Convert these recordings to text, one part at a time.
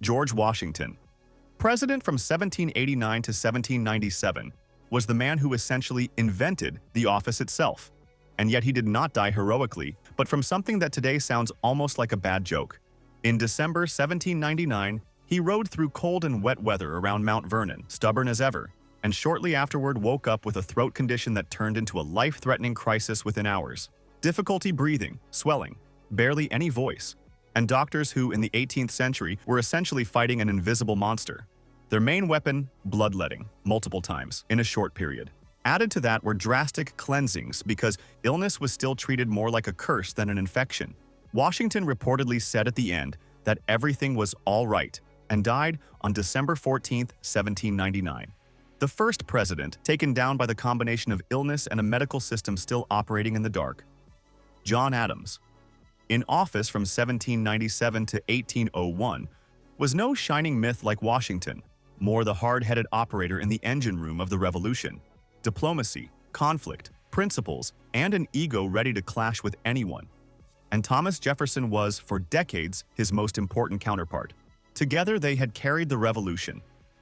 George Washington, president from 1789 to 1797, was the man who essentially invented the office itself. And yet he did not die heroically, but from something that today sounds almost like a bad joke. In December 1799, he rode through cold and wet weather around Mount Vernon, stubborn as ever, and shortly afterward woke up with a throat condition that turned into a life-threatening crisis within hours. Difficulty breathing, swelling, barely any voice, and doctors who, in the 18th century, were essentially fighting an invisible monster. Their main weapon, bloodletting, multiple times, in a short period. Added to that were drastic cleansings because illness was still treated more like a curse than an infection. Washington reportedly said at the end that everything was all right and died on December 14, 1799. The first president taken down by the combination of illness and a medical system still operating in the dark. John Adams, in office from 1797 to 1801, was no shining myth like Washington, more the hard-headed operator in the engine room of the revolution. Diplomacy, conflict, principles, and an ego ready to clash with anyone. And Thomas Jefferson was, for decades, his most important counterpart. Together they had carried the revolution.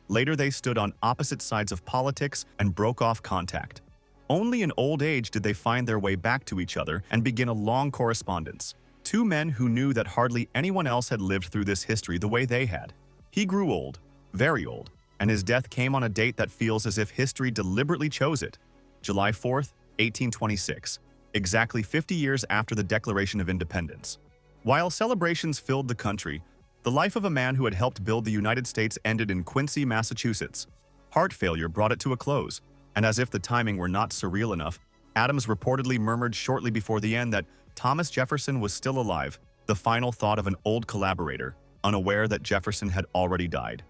Later they stood on opposite sides of politics and broke off contact. Only in old age did they find their way back to each other and begin a long correspondence. Two men who knew that hardly anyone else had lived through this history the way they had. He grew old, very old, and his death came on a date that feels as if history deliberately chose it. July 4th, 1826, exactly 50 years after the Declaration of Independence. While celebrations filled the country, the life of a man who had helped build the United States ended in Quincy, Massachusetts. Heart failure brought it to a close, and as if the timing were not surreal enough, Adams reportedly murmured shortly before the end that Thomas Jefferson was still alive, the final thought of an old collaborator, unaware that Jefferson had already died.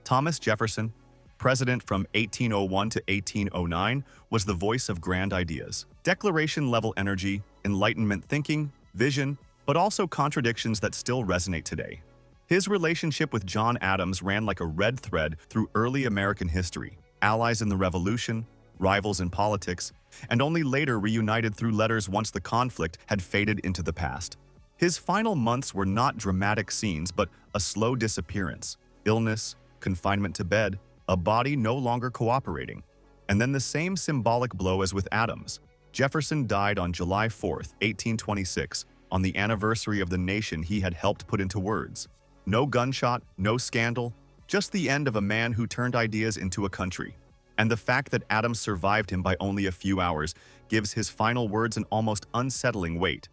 Thomas Jefferson, president from 1801 to 1809, was the voice of grand ideas, declaration-level energy, Enlightenment thinking, vision, but also contradictions that still resonate today. His relationship with John Adams ran like a red thread through early American history, allies in the Revolution, rivals in politics, and only later reunited through letters once the conflict had faded into the past. His final months were not dramatic scenes, but a slow disappearance, illness, confinement to bed, a body no longer cooperating. And then the same symbolic blow as with Adams. Jefferson died on July 4, 1826, on the anniversary of the nation he had helped put into words. No gunshot, no scandal, just the end of a man who turned ideas into a country. And the fact that Adams survived him by only a few hours gives his final words an almost unsettling weight.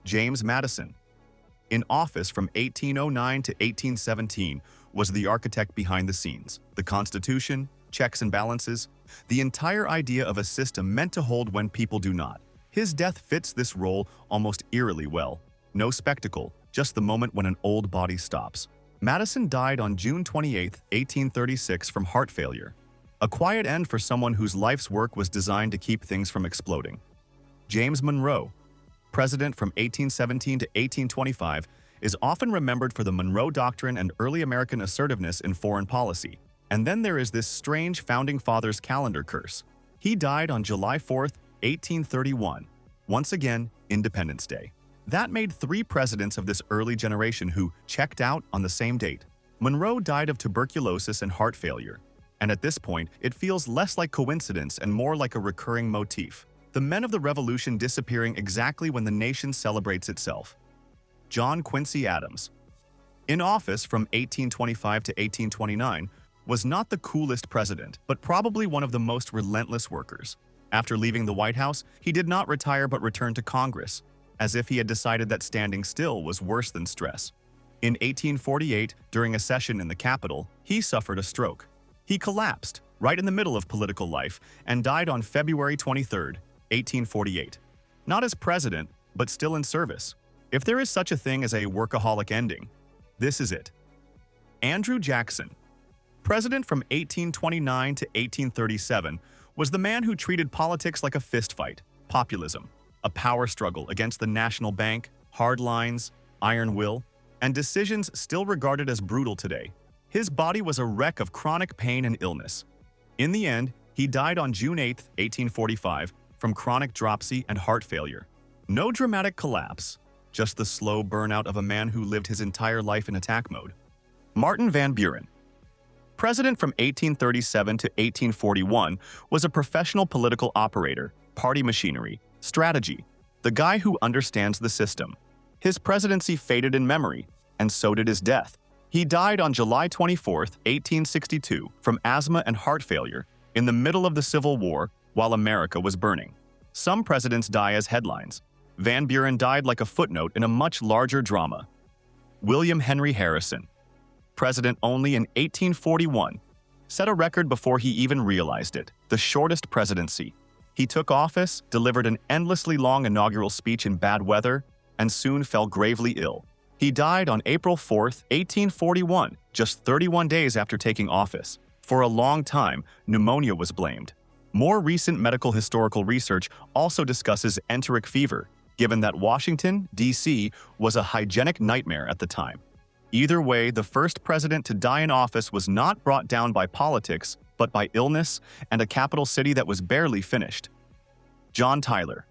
James Madison, in office from 1809 to 1817, was the architect behind the scenes. The Constitution, checks and balances, the entire idea of a system meant to hold when people do not. His death fits this role almost eerily well. No spectacle, just the moment when an old body stops. Madison died on June 28, 1836 from heart failure. A quiet end for someone whose life's work was designed to keep things from exploding. James Monroe, president from 1817 to 1825, is often remembered for the Monroe Doctrine and early American assertiveness in foreign policy. And then there is this strange Founding Fathers calendar curse. He died on July 4, 1831, once again, Independence Day. That made three presidents of this early generation who checked out on the same date. Monroe died of tuberculosis and heart failure. And at this point, it feels less like coincidence and more like a recurring motif. The men of the Revolution disappearing exactly when the nation celebrates itself. John Quincy Adams, in office from 1825 to 1829, was not the coolest president, but probably one of the most relentless workers. After leaving the White House, he did not retire but returned to Congress, as if he had decided that standing still was worse than stress. In 1848, during a session in the Capitol, he suffered a stroke. He collapsed right in the middle of political life and died on February 23, 1848. Not as president, but still in service. If there is such a thing as a workaholic ending, this is it. Andrew Jackson, president from 1829 to 1837, was the man who treated politics like a fistfight, populism, a power struggle against the national bank, hard lines, iron will, and decisions still regarded as brutal today. His body was a wreck of chronic pain and illness. In the end, he died on June 8, 1845, from chronic dropsy and heart failure. No dramatic collapse, just the slow burnout of a man who lived his entire life in attack mode. Martin Van Buren. President from 1837 to 1841, was a professional political operator, party machinery, strategy, the guy who understands the system. His presidency faded in memory, and so did his death. He died on July 24, 1862, from asthma and heart failure in the middle of the Civil War while America was burning. Some presidents die as headlines. Van Buren died like a footnote in a much larger drama. William Henry Harrison, president only in 1841, set a record before he even realized it, the shortest presidency. He took office, delivered an endlessly long inaugural speech in bad weather, and soon fell gravely ill. He died on April 4, 1841, just 31 days after taking office. For a long time, pneumonia was blamed. More recent medical historical research also discusses enteric fever, given that Washington, D.C. was a hygienic nightmare at the time. Either way, the first president to die in office was not brought down by politics, but by illness and a capital city that was barely finished. John Tyler,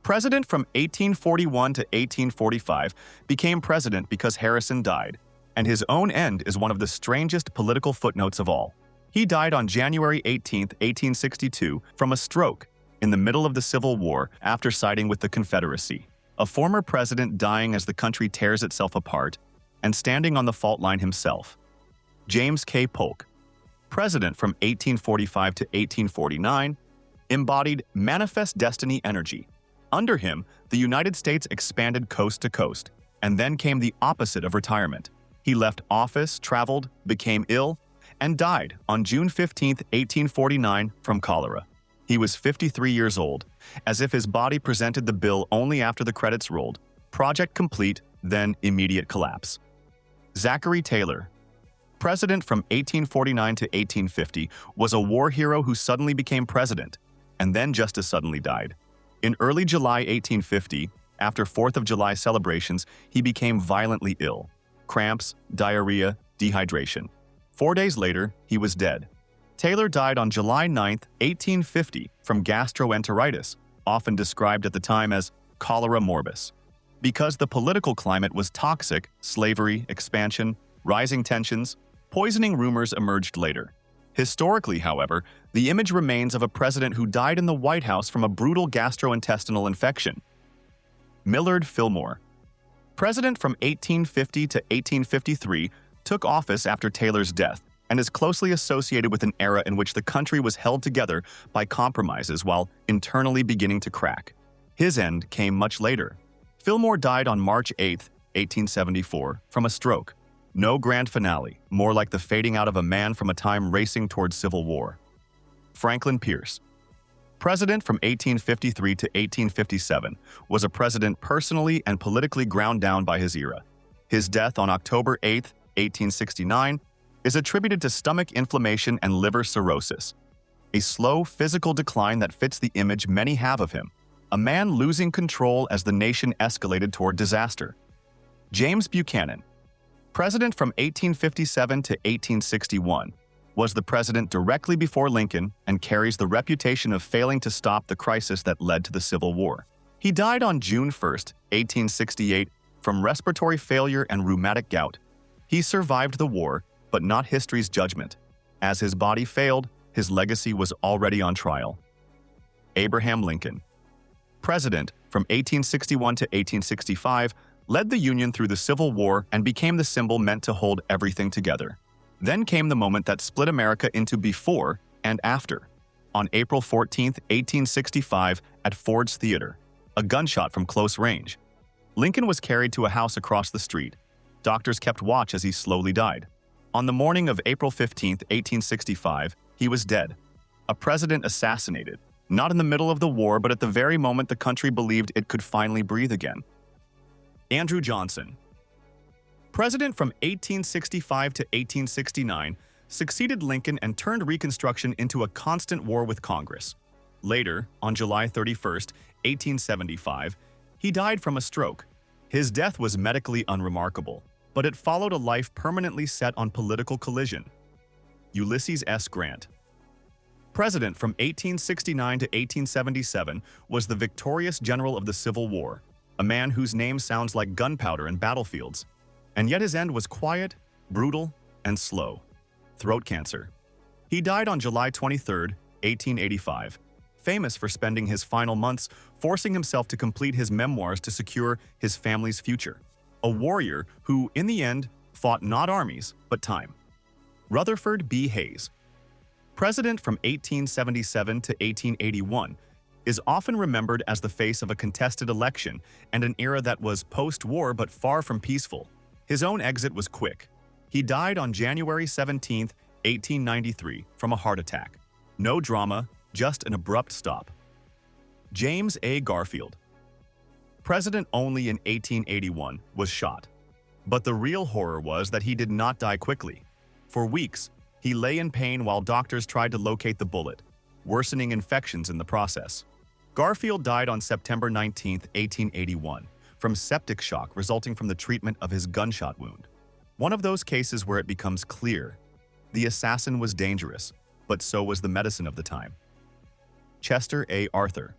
president from 1841 to 1845, became president because Harrison died, and his own end is one of the strangest political footnotes of all. He died on January 18, 1862, from a stroke in the middle of the Civil War after siding with the Confederacy. A former president dying as the country tears itself apart, and standing on the fault line himself. James K. Polk, president from 1845 to 1849, embodied manifest destiny energy. Under him, the United States expanded coast to coast, and then came the opposite of retirement. He left office, traveled, became ill, and died on June 15, 1849, from cholera. He was 53 years old, as if his body presented the bill only after the credits rolled. Project complete, then immediate collapse. Zachary Taylor, president from 1849 to 1850, was a war hero who suddenly became president, and then just as suddenly died. In early July 1850, after 4th of July celebrations, he became violently ill. Cramps, diarrhea, dehydration. 4 days later, he was dead. Taylor died on July 9, 1850, from gastroenteritis, often described at the time as cholera morbus. Because the political climate was toxic, slavery, expansion, rising tensions, poisoning rumors emerged later. Historically, however, the image remains of a president who died in the White House from a brutal gastrointestinal infection. Millard Fillmore, president from 1850 to 1853, took office after Taylor's death and is closely associated with an era in which the country was held together by compromises while internally beginning to crack. His end came much later. Fillmore died on March 8, 1874, from a stroke. No grand finale, more like the fading out of a man from a time racing towards civil war. Franklin Pierce, president from 1853 to 1857, was a president personally and politically ground down by his era. His death on October 8, 1869, is attributed to stomach inflammation and liver cirrhosis, a slow physical decline that fits the image many have of him. A man losing control as the nation escalated toward disaster. James Buchanan, president from 1857 to 1861, was the president directly before Lincoln and carries the reputation of failing to stop the crisis that led to the Civil War. He died on June 1, 1868, from respiratory failure and rheumatic gout. He survived the war, but not history's judgment. As his body failed, his legacy was already on trial. Abraham Lincoln, president from 1861 to 1865, led the Union through the Civil War and became the symbol meant to hold everything together. Then came the moment that split America into before and after. On April 14, 1865, at Ford's Theater, a gunshot from close range. Lincoln was carried to a house across the street. Doctors kept watch as he slowly died. On the morning of April 15, 1865, he was dead. A president assassinated, not in the middle of the war, but at the very moment the country believed it could finally breathe again. Andrew Johnson, president from 1865 to 1869, succeeded Lincoln and turned Reconstruction into a constant war with Congress. Later, on July 31, 1875, he died from a stroke. His death was medically unremarkable, but it followed a life permanently set on political collision. Ulysses S. Grant, president from 1869 to 1877, was the victorious general of the Civil War, a man whose name sounds like gunpowder and battlefields. And yet his end was quiet, brutal and slow. Throat cancer. He died on July 23, 1885, famous for spending his final months forcing himself to complete his memoirs to secure his family's future. A warrior who, in the end, fought not armies, but time. Rutherford B. Hayes. President from 1877 to 1881, is often remembered as the face of a contested election and an era that was post-war but far from peaceful. His own exit was quick. He died on January 17, 1893, from a heart attack. No drama, just an abrupt stop. James A. Garfield. President only in 1881, was shot. But the real horror was that he did not die quickly. For weeks, he lay in pain while doctors tried to locate the bullet, worsening infections in the process. Garfield died on September 19, 1881, from septic shock resulting from the treatment of his gunshot wound. One of those cases where it becomes clear the assassin was dangerous, but so was the medicine of the time. Chester A. Arthur.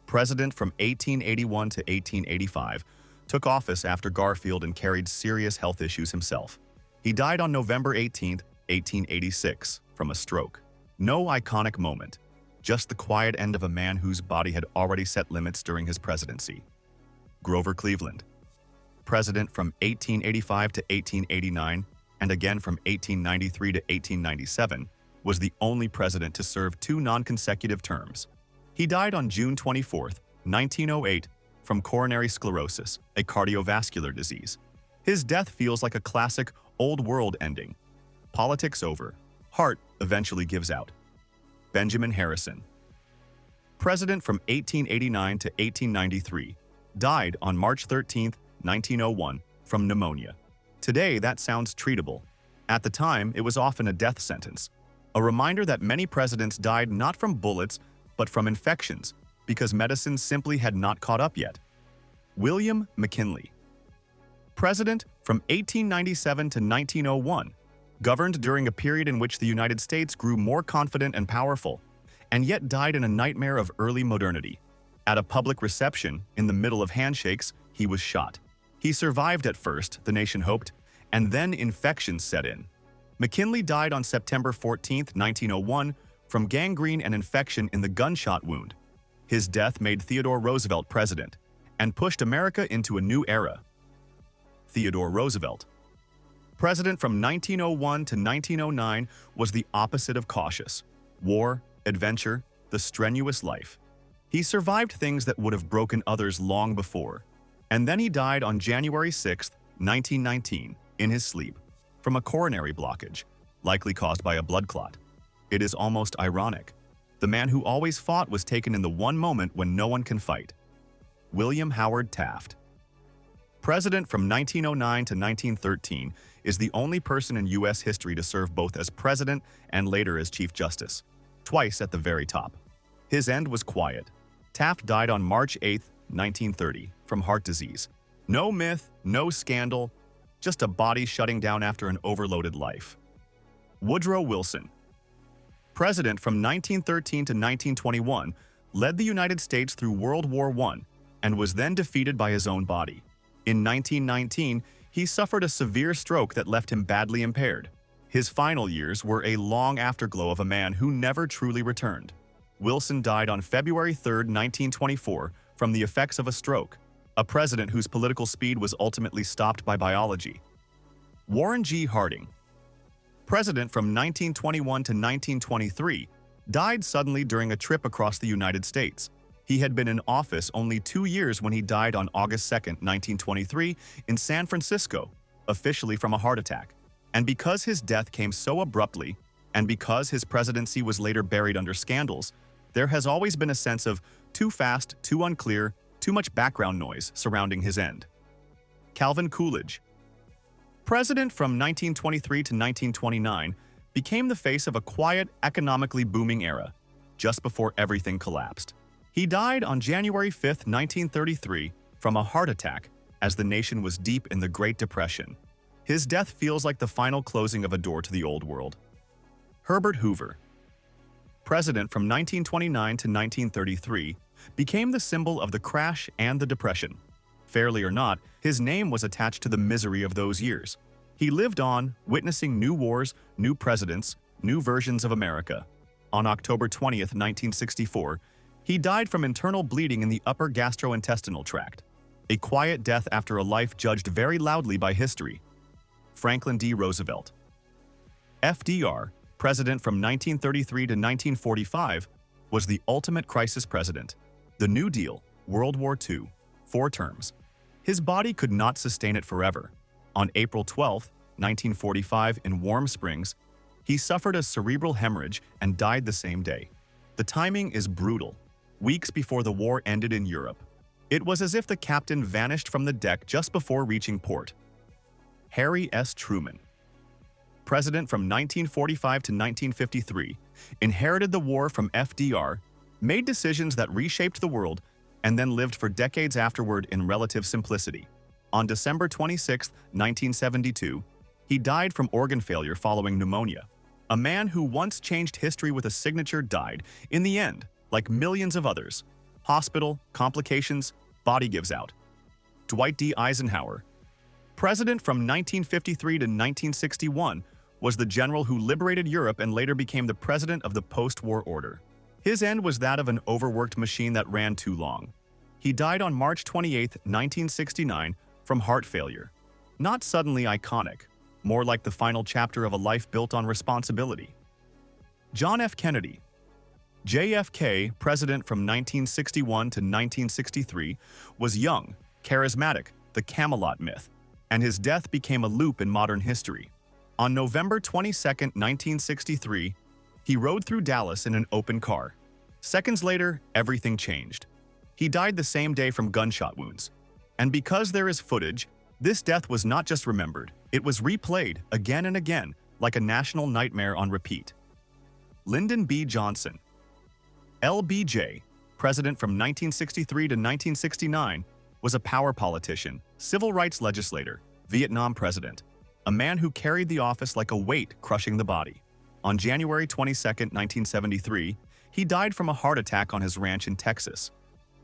President from 1881 to 1885, took office after Garfield and carried serious health issues himself. He died on November 18, 1886, from a stroke. No iconic moment, just the quiet end of a man whose body had already set limits during his presidency. Grover Cleveland. President from 1885 to 1889, and again from 1893 to 1897, was the only president to serve 2 non-consecutive terms. He died on June 24, 1908, from coronary sclerosis, a cardiovascular disease. His death feels like a classic old-world ending. Politics over. Heart eventually gives out. Benjamin Harrison. President from 1889 to 1893, died on March 13, 1901, from pneumonia. Today, that sounds treatable. At the time, it was often a death sentence. A reminder that many presidents died not from bullets, but from infections, because medicine simply had not caught up yet. William McKinley. President from 1897 to 1901, governed during a period in which the United States grew more confident and powerful, and yet died in a nightmare of early modernity. At a public reception, in the middle of handshakes, he was shot. He survived at first, the nation hoped, and then infections set in. McKinley died on September 14, 1901, from gangrene and infection in the gunshot wound. His death made Theodore Roosevelt president and pushed America into a new era. Theodore Roosevelt. President from 1901 to 1909, was the opposite of cautious. War, adventure, the strenuous life. He survived things that would have broken others long before. And then he died on January 6, 1919, in his sleep, from a coronary blockage, likely caused by a blood clot. It is almost ironic. The man who always fought was taken in the one moment when no one can fight. William Howard Taft. President from 1909 to 1913, is the only person in U.S. history to serve both as president and later as Chief Justice, twice at the very top. His end was quiet. Taft died on March 8, 1930, from heart disease. No myth, no scandal, just a body shutting down after an overloaded life. Woodrow Wilson. President from 1913 to 1921, led the United States through World War I and was then defeated by his own body. In 1919, he suffered a severe stroke that left him badly impaired. His final years were a long afterglow of a man who never truly returned. Wilson died on February 3, 1924, from the effects of a stroke, a president whose political speed was ultimately stopped by biology. Warren G. Harding. President from 1921 to 1923, died suddenly during a trip across the United States. He had been in office only 2 years when he died on August 2, 1923, in San Francisco, officially from a heart attack. And because his death came so abruptly, and because his presidency was later buried under scandals, there has always been a sense of too fast, too unclear, too much background noise surrounding his end. Calvin Coolidge. President from 1923 to 1929, became the face of a quiet, economically booming era, just before everything collapsed. He died on January 5, 1933, from a heart attack as the nation was deep in the Great Depression. His death feels like the final closing of a door to the old world. Herbert Hoover. President from 1929 to 1933, became the symbol of the crash and the Depression. Fairly or not, his name was attached to the misery of those years. He lived on, witnessing new wars, new presidents, new versions of America. On October 20th, 1964, he died from internal bleeding in the upper gastrointestinal tract. A quiet death after a life judged very loudly by history. Franklin D. Roosevelt. FDR, president from 1933 to 1945, was the ultimate crisis president. The New Deal, World War II, 4 terms. His body could not sustain it forever. On April 12, 1945, in Warm Springs, he suffered a cerebral hemorrhage and died the same day. The timing is brutal. Weeks before the war ended in Europe, it was as if the captain vanished from the deck just before reaching port. Harry S. Truman, president from 1945 to 1953, inherited the war from FDR, made decisions that reshaped the world, and then lived for decades afterward in relative simplicity. On December 26, 1972, he died from organ failure following pneumonia. A man who once changed history with a signature died, in the end, like millions of others. Hospital, complications, body gives out. Dwight D. Eisenhower, president from 1953 to 1961, was the general who liberated Europe and later became the president of the post-war order. His end was that of an overworked machine that ran too long. He died on March 28, 1969, from heart failure. Not suddenly iconic, more like the final chapter of a life built on responsibility. John F. Kennedy, JFK, president from 1961 to 1963, was young, charismatic, the Camelot myth, and his death became a loop in modern history. On November 22, 1963, he rode through Dallas in an open car. Seconds later, everything changed. He died the same day from gunshot wounds. And because there is footage, this death was not just remembered, it was replayed again and again, like a national nightmare on repeat. Lyndon B. Johnson, LBJ, president from 1963 to 1969, was a power politician, civil rights legislator, Vietnam president, a man who carried the office like a weight crushing the body. On January 22, 1973, he died from a heart attack on his ranch in Texas.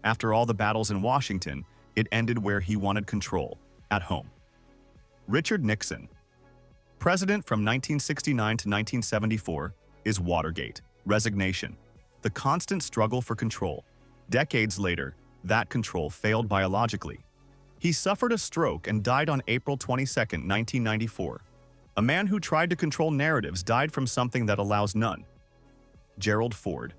After all the battles in Washington, it ended where he wanted control, at home. Richard Nixon, president from 1969 to 1974, is Watergate, resignation, the constant struggle for control. Decades later, that control failed biologically. He suffered a stroke and died on April 22, 1994. A man who tried to control narratives died from something that allows none. Gerald Ford,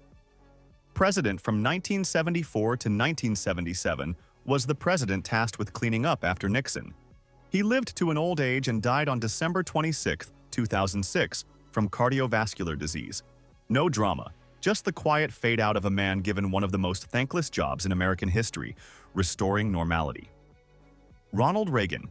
president from 1974 to 1977, was the president tasked with cleaning up after Nixon. He lived to an old age and died on December 26, 2006, from cardiovascular disease. No drama, just the quiet fade out of a man given one of the most thankless jobs in American history, restoring normality. Ronald Reagan,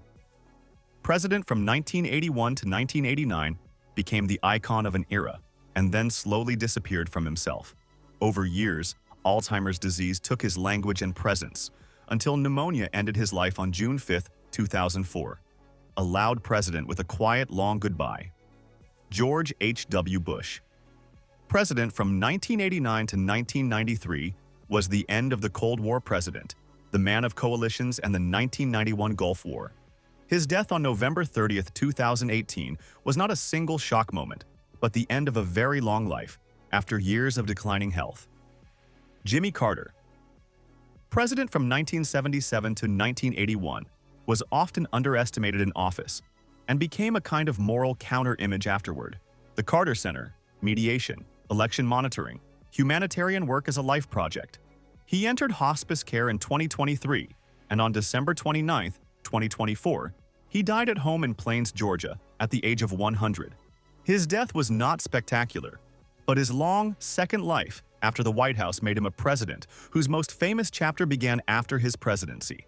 president from 1981 to 1989, became the icon of an era and then slowly disappeared from himself. Over years, Alzheimer's disease took his language and presence, until pneumonia ended his life on June 5, 2004. A loud president with a quiet, long goodbye. George H.W. Bush, president from 1989 to 1993, was the end of the Cold War president, the man of coalitions and the 1991 Gulf War. His death on November 30, 2018, was not a single shock moment, but the end of a very long life, after years of declining health. Jimmy Carter, president from 1977 to 1981, was often underestimated in office and became a kind of moral counter-image afterward. The Carter Center, mediation, election monitoring, humanitarian work as a life project. He entered hospice care in 2023, and on December 29, 2024, he died at home in Plains, Georgia, at the age of 100. His death was not spectacular, but his long, second life after the White House made him a president whose most famous chapter began after his presidency.